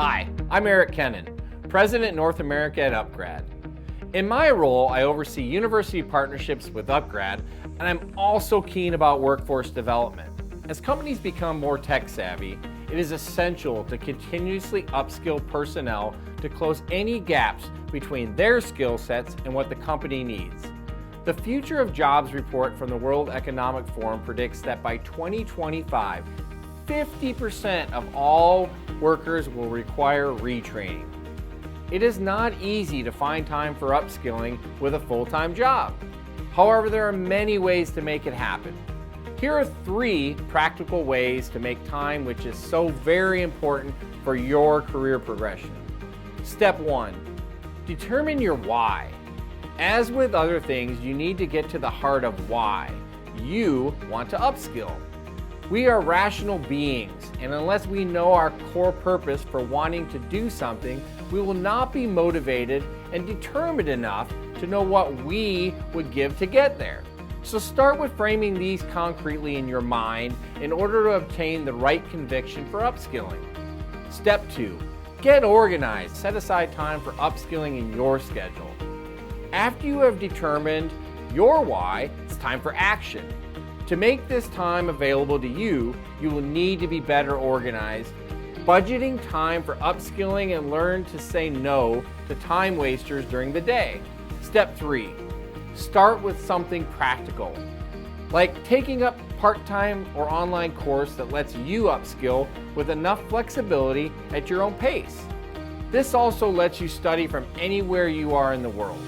Hi, I'm Eric Kuennen, President North America at UpGrad. In my role, I oversee university partnerships with UpGrad, and I'm also keen about workforce development. As companies become more tech savvy, it is essential to continuously upskill personnel to close any gaps between their skill sets and what the company needs. The Future of Jobs report from the World Economic Forum predicts that by 2025, 50% of all workers will require retraining. It is not easy to find time for upskilling with a full-time job. However, there are many ways to make it happen. Here are 3 practical ways to make time, which is so very important for your career progression. Step 1, determine your why. As with other things, you need to get to the heart of why you want to upskill. We are rational beings, and unless we know our core purpose for wanting to do something, we will not be motivated and determined enough to know what we would give to get there. So start with framing these concretely in your mind in order to obtain the right conviction for upskilling. Step 2, get organized. Set aside time for upskilling in your schedule. After you have determined your why, it's time for action. To make this time available to you, you will need to be better organized, budgeting time for upskilling and learn to say no to time wasters during the day. Step 3, start with something practical, like taking up a part-time or online course that lets you upskill with enough flexibility at your own pace. This also lets you study from anywhere you are in the world.